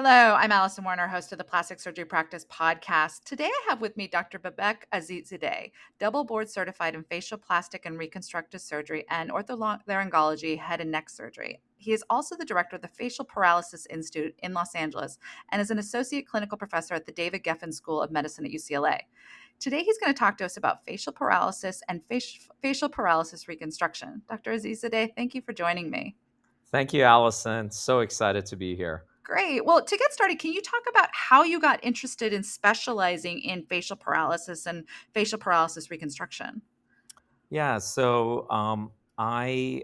Hello, I'm Allison Warner, host of the Plastic Surgery Practice podcast. Today I have with me Dr. Babak Azizzadeh, double board certified in facial plastic and reconstructive surgery and ortolaryngology, head and neck surgery. He is also the director of the Facial Paralysis Institute in Los Angeles and is an associate clinical professor at the David Geffen School of Medicine at UCLA. Today he's going to talk to us about facial paralysis and facial paralysis reconstruction. Dr. Azizzadeh, thank you for joining me. Thank you, Allison. So excited to be here. Great. Well, to get started, can you talk about how you got interested in specializing in facial paralysis and facial paralysis reconstruction? Yeah, so I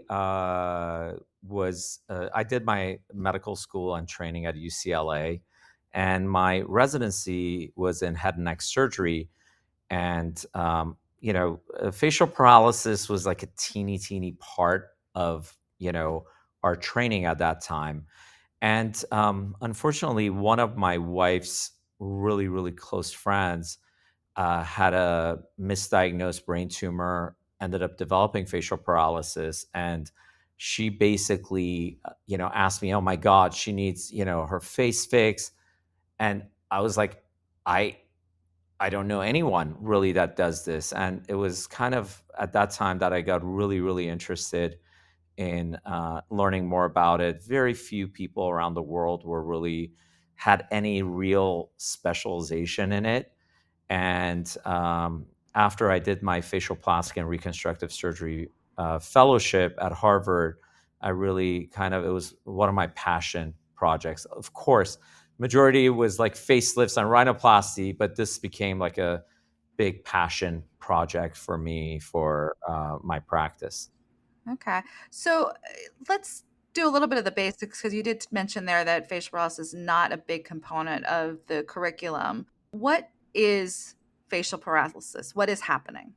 did my medical school and training at UCLA, and my residency was in head and neck surgery. And facial paralysis was like a teeny part of our training at that time. And unfortunately, one of my wife's really close friends had a misdiagnosed brain tumor, ended up developing facial paralysis, and she basically, asked me, "Oh my God, she needs, her face fixed." And I was like, "I, I don't know anyone really that does this." And it was kind of at that time that I got really interested in learning more about it. Very few people around the world were really had any real specialization in it. And after I did my facial plastic and reconstructive surgery fellowship at Harvard, I really it was one of my passion projects. Of course, majority was like facelifts and rhinoplasty, but this became like a big passion project for me for my practice. Okay. So let's do a little bit of the basics because you did mention there that facial paralysis is not a big component of the curriculum. What is facial paralysis? What is happening?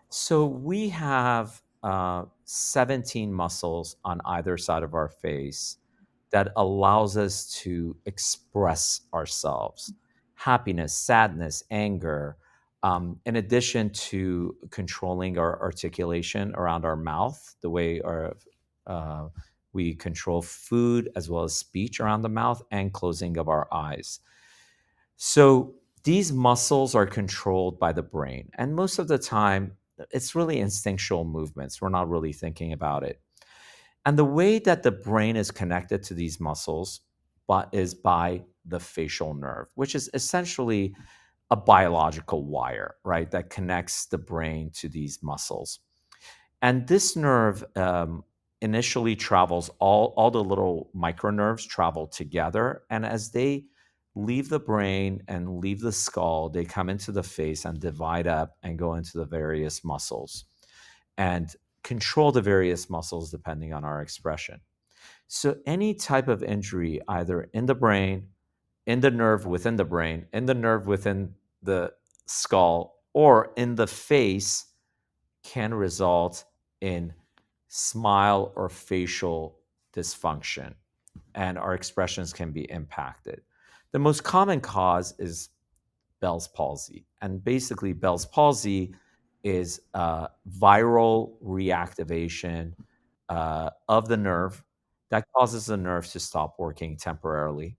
So we have 17 muscles on either side of our face that allows us to express ourselves, happiness, sadness, anger, in addition to controlling our articulation around our mouth, the way uh, we control food as well as speech around the mouth and closing of our eyes. So these muscles are controlled by the brain. And most of the time, it's really instinctual movements. We're not really thinking about it. And the way that the brain is connected to these muscles is by the facial nerve, which is essentially a biological wire, right, that connects the brain to these muscles. And this nerve initially travels, all the little micronerves travel together. And as they leave the brain and leave the skull, they come into the face and divide up and go into the various muscles and control the various muscles depending on our expression. So, any type of injury, either in the brain, in the nerve within the brain, in the nerve within the skull, or in the face, can result in smile or facial dysfunction, and our expressions can be impacted. The most common cause is Bell's palsy. And basically, Bell's palsy is viral reactivation of the nerve that causes the nerve to stop working temporarily.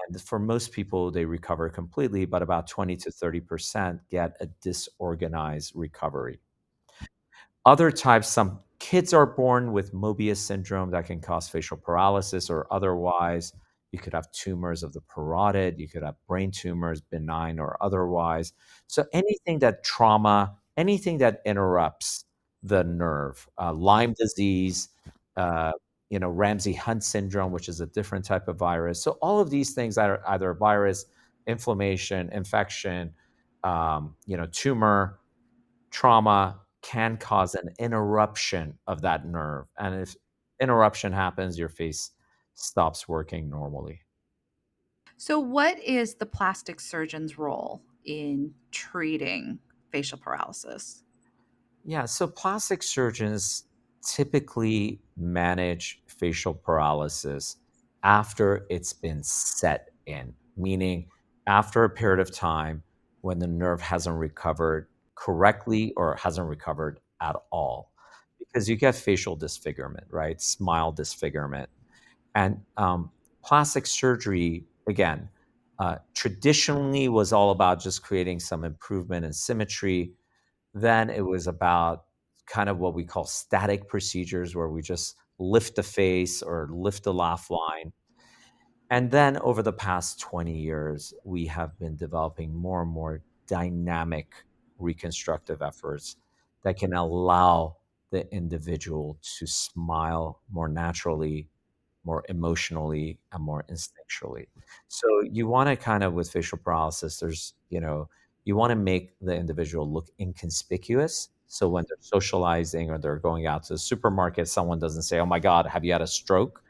And for most people, they recover completely, but about 20 to 30% get a disorganized recovery. Other types, some kids are born with Mobius syndrome that can cause facial paralysis or otherwise. You could have tumors of the parotid, you could have brain tumors, benign or otherwise. So anything that trauma, anything that interrupts the nerve, Lyme disease, uh, Ramsay Hunt syndrome, which is a different type of virus. So all of these things that are either virus, inflammation, infection, tumor, trauma can cause an interruption of that nerve. And if interruption happens, your face stops working normally. So, what is the plastic surgeon's role in treating facial paralysis? Yeah, so plastic surgeons typically manage facial paralysis after it's been set in, meaning after a period of time when the nerve hasn't recovered correctly or hasn't recovered at all. Because you get facial disfigurement, right? Smile disfigurement. And plastic surgery, again, traditionally was all about just creating some improvement in symmetry. Then it was about kind of what we call static procedures, where we just lift the face or lift the laugh line. And then over the past 20 years, we have been developing more and more dynamic reconstructive efforts that can allow the individual to smile more naturally, more emotionally, and more instinctually. So you want to kind of, with facial paralysis, you want to make the individual look inconspicuous. So when they're socializing or they're going out to the supermarket, someone doesn't say, "Oh my God, have you had a stroke?"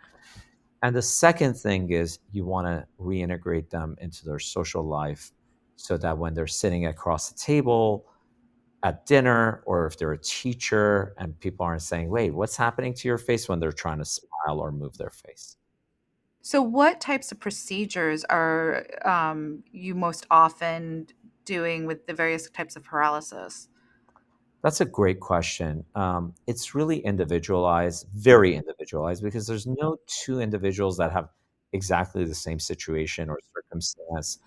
And the second thing is you want to reintegrate them into their social life so that when they're sitting across the table at dinner, or if they're a teacher and people aren't saying, "Wait, what's happening to your face?" when they're trying to smile or move their face. So, what types of procedures are you most often doing with the various types of paralysis? That's a great question. It's really individualized, very individualized, because there's no two individuals that have exactly the same situation or circumstance,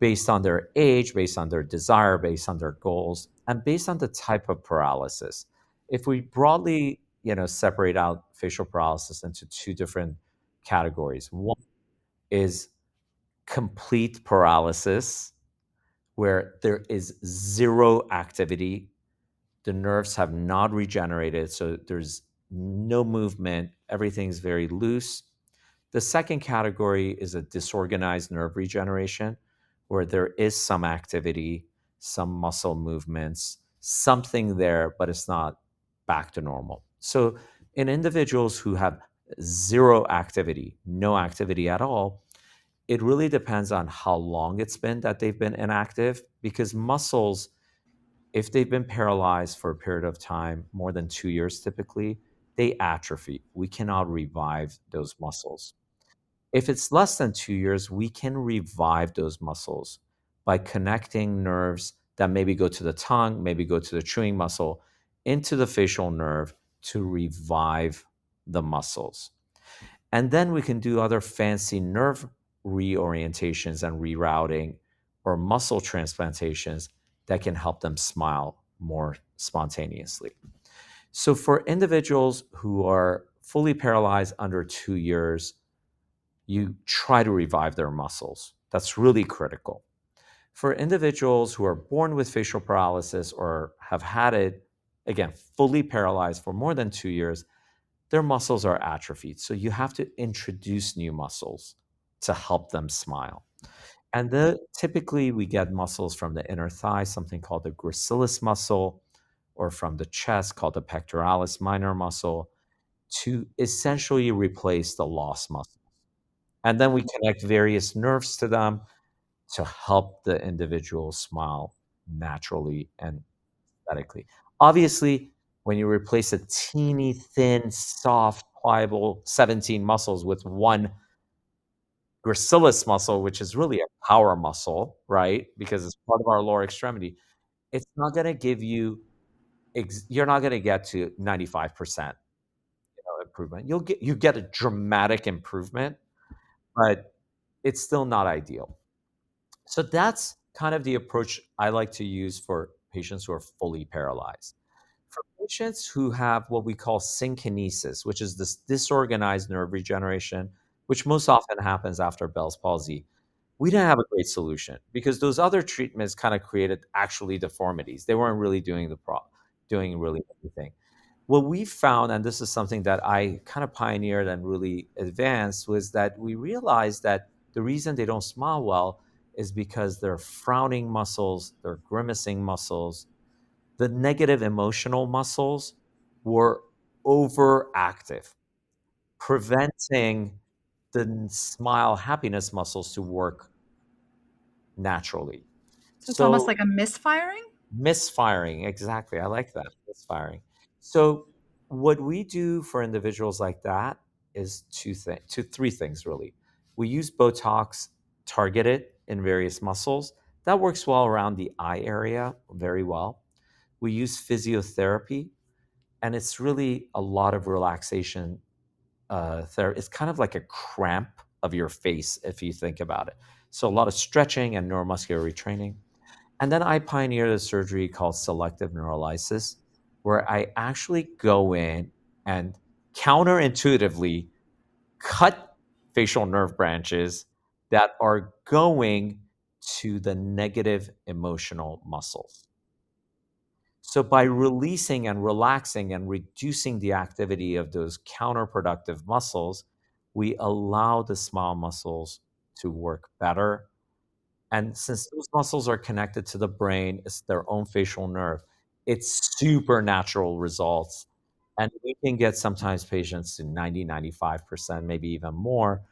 based on their age, based on their desire, based on their goals, and based on the type of paralysis. If we broadly, separate out facial paralysis into two different categories, one is complete paralysis, where there is zero activity. The nerves have not regenerated, so there's no movement. Everything's very loose. The second category is a disorganized nerve regeneration, where there is some activity, some muscle movements, something there, but it's not back to normal. So, in individuals who have zero activity, no activity at all, it really depends on how long it's been that they've been inactive, because muscles, if they've been paralyzed for a period of time, more than 2 years typically, they atrophy. We cannot revive those muscles. If it's less than 2 years, we can revive those muscles by connecting nerves that maybe go to the tongue, maybe go to the chewing muscle, into the facial nerve to revive the muscles. And then we can do other fancy nerve reorientations and rerouting, or muscle transplantations that can help them smile more spontaneously. So, for individuals who are fully paralyzed under 2 years, you try to revive their muscles. That's really critical. For individuals who are born with facial paralysis or have had it, again, fully paralyzed for more than 2 years, their muscles are atrophied. So you have to introduce new muscles to help them smile. And typically we get muscles from the inner thigh, something called the gracilis muscle, or from the chest called the pectoralis minor muscle, to essentially replace the lost muscle. And then we connect various nerves to them to help the individual smile naturally and aesthetically. Obviously, when you replace a teeny, thin, soft, pliable 17 muscles with one gracilis muscle, which is really a power muscle, right? Because it's part of our lower extremity, it's not going to give you, you're not going to get to 95% improvement. You get a dramatic improvement, but it's still not ideal. So that's kind of the approach I like to use for patients who are fully paralyzed. For patients who have what we call synkinesis, which is this disorganized nerve regeneration, which most often happens after Bell's palsy, we didn't have a great solution because those other treatments kind of created actually deformities. They weren't really doing really anything. What we found, and this is something that I kind of pioneered and really advanced, was that we realized that the reason they don't smile well is because their frowning muscles, their grimacing muscles, the negative emotional muscles were overactive, preventing the smile happiness muscles to work naturally. So, it's almost So, like a misfiring? misfiring, exactly. I like that, misfiring. So, what we do for individuals like that is three things really. We use Botox targeted in various muscles. That works well around the eye area, very well. We use physiotherapy, and it's really a lot of relaxation therapy. It's kind of like a cramp of your face, if you think about it. So a lot of stretching and neuromuscular retraining. And then I pioneered a surgery called selective neurolysis, where I actually go in and counterintuitively cut facial nerve branches that are going to the negative emotional muscles. So, by releasing and relaxing and reducing the activity of those counterproductive muscles, we allow the smile muscles to work better. And since those muscles are connected to the brain, it's their own facial nerve, it's supernatural results. And we can get sometimes patients to 90, 95%, maybe even more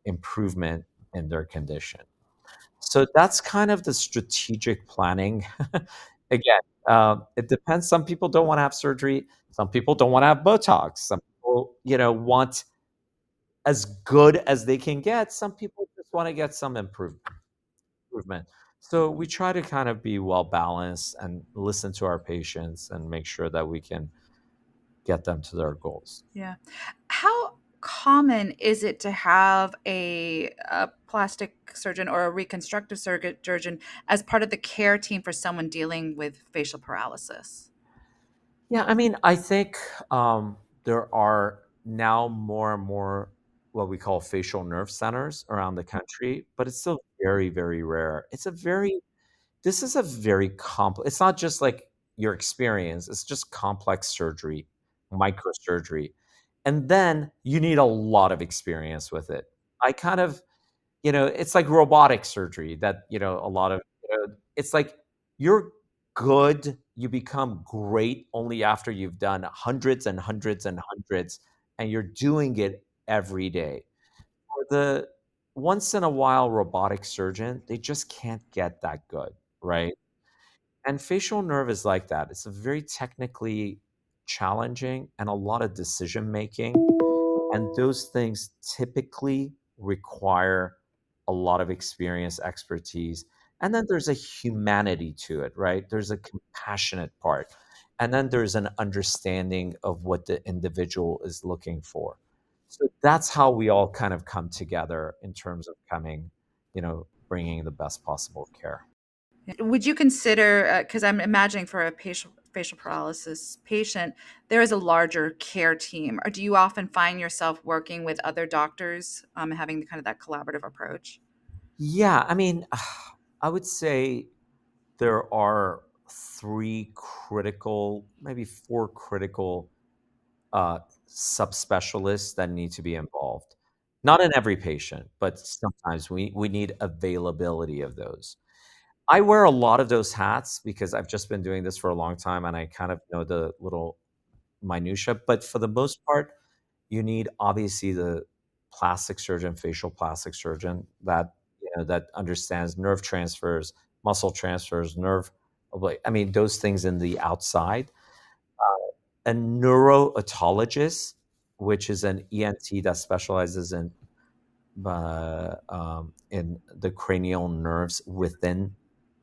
improvement in their condition. So that's kind of the strategic planning. Again, it depends. Some people don't want to have surgery. Some people don't want to have Botox. Some people, want as good as they can get. Some people just want to get some improvement. So we try to kind of be well balanced and listen to our patients and make sure that we can get them to their goals. Yeah. How common is it to have a plastic surgeon or a reconstructive surgeon as part of the care team for someone dealing with facial paralysis? Yeah, I mean, I think there are now more and more what we call facial nerve centers around the country, but it's still very, very rare. This is a very complex, it's not just like your experience, it's just complex surgery, microsurgery. And then you need a lot of experience with it. I kind of it's like robotic surgery that, a lot of, it's like you're good, you become great only after you've done hundreds and hundreds and hundreds, and you're doing it every day. For the once in a while robotic surgeon, they just can't get that good, right? And facial nerve is like that. It's a very technically challenging and a lot of decision making. And those things typically require a lot of experience, expertise. And then there's a humanity to it, right? There's a compassionate part. And then there's an understanding of what the individual is looking for. So that's how we all kind of come together in terms of bringing the best possible care. Would you consider, because I'm imagining for a facial paralysis patient, there is a larger care team, or do you often find yourself working with other doctors, having kind of that collaborative approach? Yeah, I mean, I would say there are three critical, maybe four critical subspecialists that need to be involved. Not in every patient, but sometimes we need availability of those. I wear a lot of those hats because I've just been doing this for a long time and I kind of know the little minutia. But for the most part, you need obviously the plastic surgeon, facial plastic surgeon that understands nerve transfers, muscle transfers, I mean those things in the outside. A neurootologist, which is an ENT that specializes in the cranial nerves within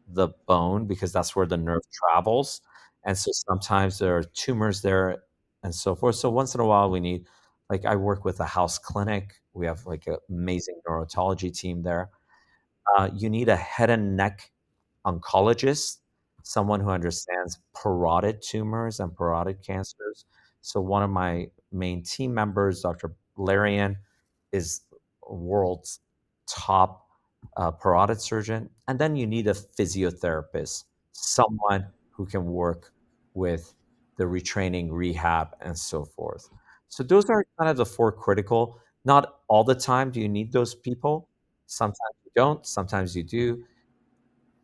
the bone because that's where the nerve travels. And so sometimes there are tumors there and so forth. So once in a while we need, like I work with a house clinic. We have like an amazing neurotology team there. You need a head and neck oncologist, someone who understands parotid tumors and parotid cancers. So one of my main team members, Dr. Larian, is world's top parotid surgeon. And then you need a physiotherapist, someone who can work with the retraining, rehab, and so forth. So those are kind of the four critical. Not all the time do you need those people. Sometimes you don't, sometimes you do.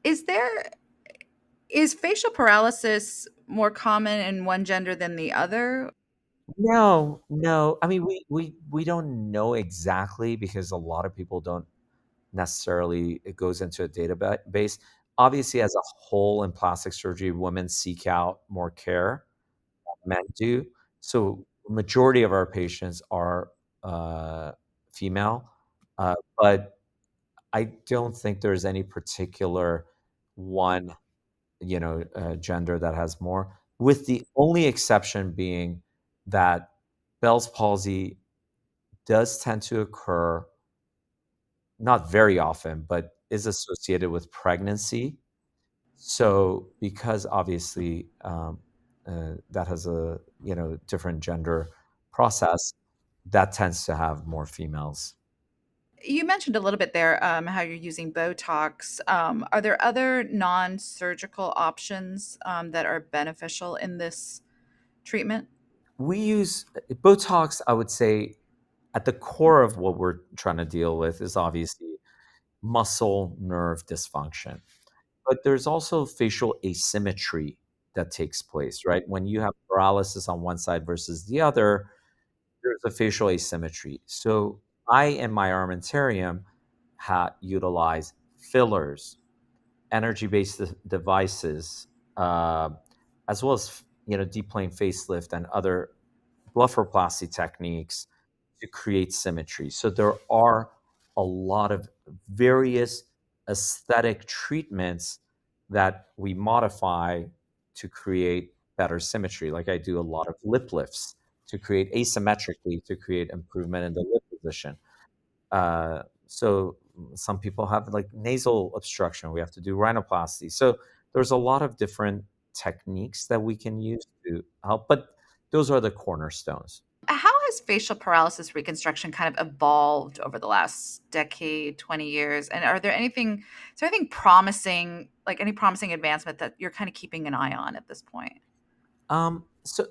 Is there is facial paralysis more common in one gender than the other? No, no. I mean, we don't know exactly because a lot of people don't necessarily it goes into a database. Obviously, as a whole in plastic surgery, women seek out more care than men do. So majority of our patients are uh, female, but I don't think there's any particular one gender that has more, with the only exception being that Bell's palsy does tend to occur not very often, but is associated with pregnancy. So because obviously that has a different gender process, that tends to have more females. You mentioned a little bit there how you're using Botox. Are there other non-surgical options that are beneficial in this treatment? We use Botox, I would say, at the core of what we're trying to deal with is obviously muscle nerve dysfunction. But there's also facial asymmetry that takes place, right? When you have paralysis on one side versus the other, there's a facial asymmetry. So I, in my armamentarium, utilize fillers, energy-based devices, uh, as well as deep plane facelift and other blepharoplasty techniques to create symmetry. So there are a lot of various aesthetic treatments that we modify to create better symmetry. Like I do a lot of lip lifts to create asymmetrically to create improvement in the lip position. So some people have like nasal obstruction. We have to do rhinoplasty. So there's a lot of different techniques that we can use to help, but those are the cornerstones. How has facial paralysis reconstruction kind of evolved over the last decade, 20 years? And is there anything promising, like any promising advancement that you're kind of keeping an eye on at this point?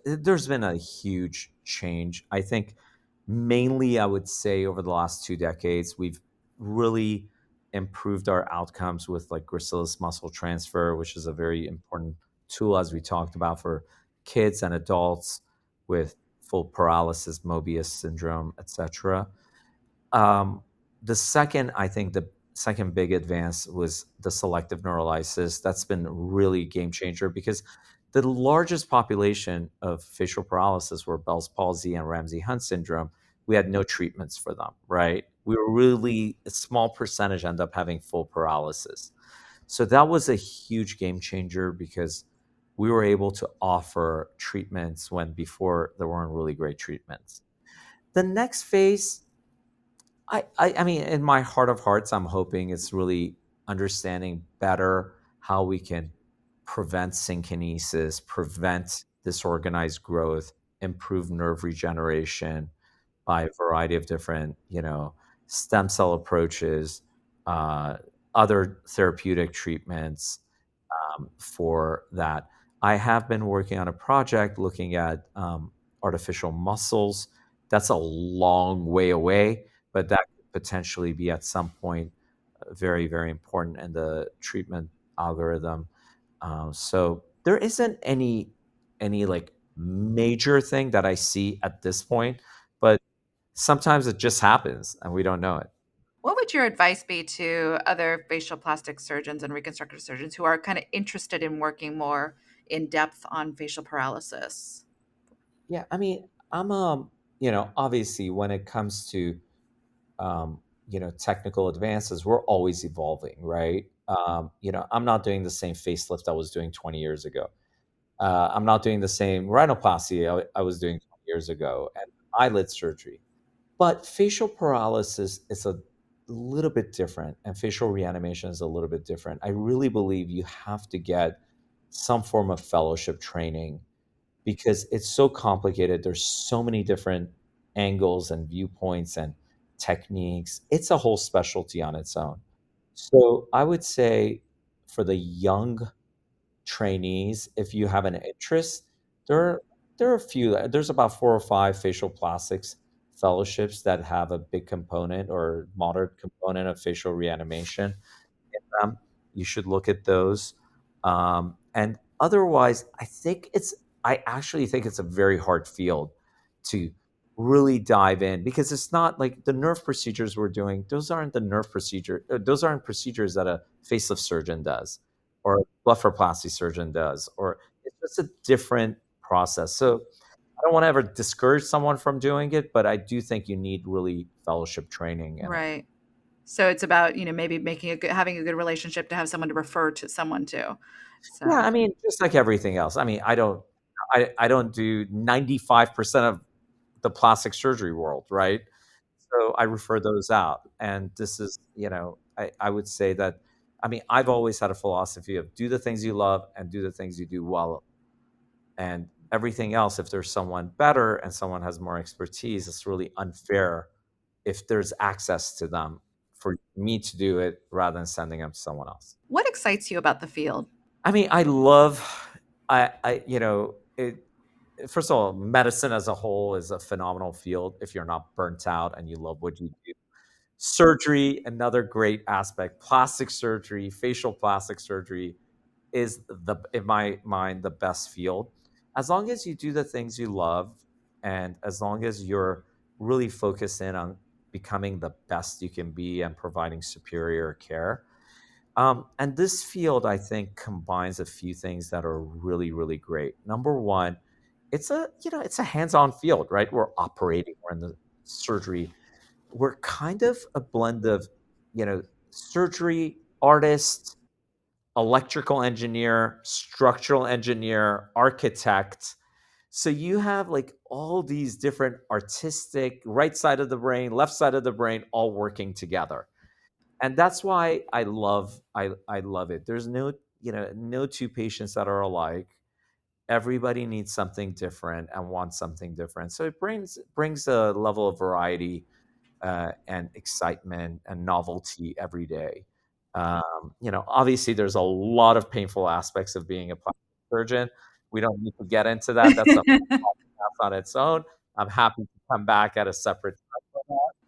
There's been a huge change. I think mainly I would say over the last 2 decades, we've really improved our outcomes with like gracilis muscle transfer, which is a very important tool, as we talked about, for kids and adults with full paralysis, Mobius syndrome, etc. Um, the second, I think the second big advance was the selective neurolysis. That's been really game changer because the largest population of facial paralysis were Bell's palsy and Ramsay-Hunt syndrome. We had no treatments for them, right? We were really a small percentage end up having full paralysis. So that was a huge game changer because we were able to offer treatments when before there weren't really great treatments. The next phase, I mean, in my heart of hearts, I'm hoping it's really understanding better how we can prevent synkinesis, prevent disorganized growth, improve nerve regeneration by a variety of different, stem cell approaches, uh, other therapeutic treatments for that. I have been working on a project looking at artificial muscles. That's a long way away, but that could potentially be at some point very, very important in the treatment algorithm. So there isn't any like major thing that I see at this point, but sometimes it just happens and we don't know it. What would your advice be to other facial plastic surgeons and reconstructive surgeons who are kind of interested in working more in depth on facial paralysis? Yeah, I mean, I'm obviously when it comes to technical advances, we're always evolving, right? I'm not doing the same facelift I was doing 20 years ago. I'm not doing the same rhinoplasty I was doing 20 years ago and eyelid surgery. But facial paralysis is a little bit different, and facial reanimation is a little bit different. I really believe you have to get some form of fellowship training because it's so complicated. There's so many different angles and viewpoints and techniques. It's a whole specialty on its own. So I would say for the young trainees, if you have an interest, there there are a few. There's about 4 or 5 facial plastics fellowships that have a big component or moderate component of facial reanimation them. You should look at those. And otherwise, I actually think it's a very hard field to really dive in because it's not like the nerve procedures we're doing. Those aren't procedures that a facelift surgeon does or a blepharoplasty surgeon does, or it's just a different process. So I don't want to ever discourage someone from doing it, but I do think you need really fellowship training in it. Right. So it's about, maybe having a good relationship to have someone to refer to someone to. Yeah, So, I mean, just like everything else. I mean, I don't do 95% of the plastic surgery world, right? So I refer those out. And this is, I would say that, I mean, I've always had a philosophy of do the things you love and do the things you do well. And everything else, if there's someone better and someone has more expertise, it's really unfair if there's access to them for me to do it rather than sending them to someone else. What excites you about the field? I mean, I love, it. First of all, medicine as a whole is a phenomenal field if you're not burnt out and you love what you do. Surgery, another great aspect. Plastic surgery, facial plastic surgery is in my mind, the best field. As long as you do the things you love, and as long as you're really focused in on becoming the best you can be and providing superior care. And this field, I think, combines a few things that are really, really great. Number one, it's a hands-on field, right? We're operating, we're in the surgery. We're kind of a blend of, surgery artist, electrical engineer, structural engineer, architect. So you have like all these different artistic right side of the brain, left side of the brain all working together. And that's why I love it. There's no two patients that are alike. Everybody needs something different and wants something different. So it brings a level of variety and excitement and novelty every day. Obviously, there's a lot of painful aspects of being a plastic surgeon. We don't need to get into that. That's a podcast on its own. I'm happy to come back at a separate time.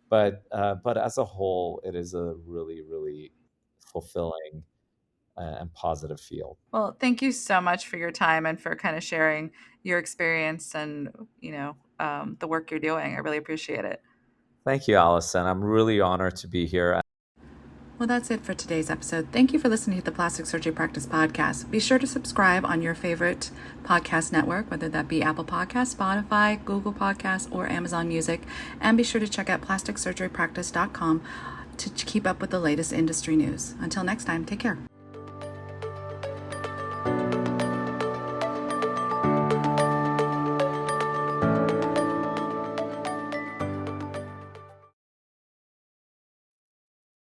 But as a whole, it is a really, really fulfilling and positive field. Well, thank you so much for your time and for kind of sharing your experience and, the work you're doing. I really appreciate it. Thank you, Allison. I'm really honored to be here. Well, that's it for today's episode. Thank you for listening to the Plastic Surgery Practice Podcast. Be sure to subscribe on your favorite podcast network, whether that be Apple Podcasts, Spotify, Google Podcasts, or Amazon Music. And be sure to check out plasticsurgerypractice.com to keep up with the latest industry news. Until next time, take care.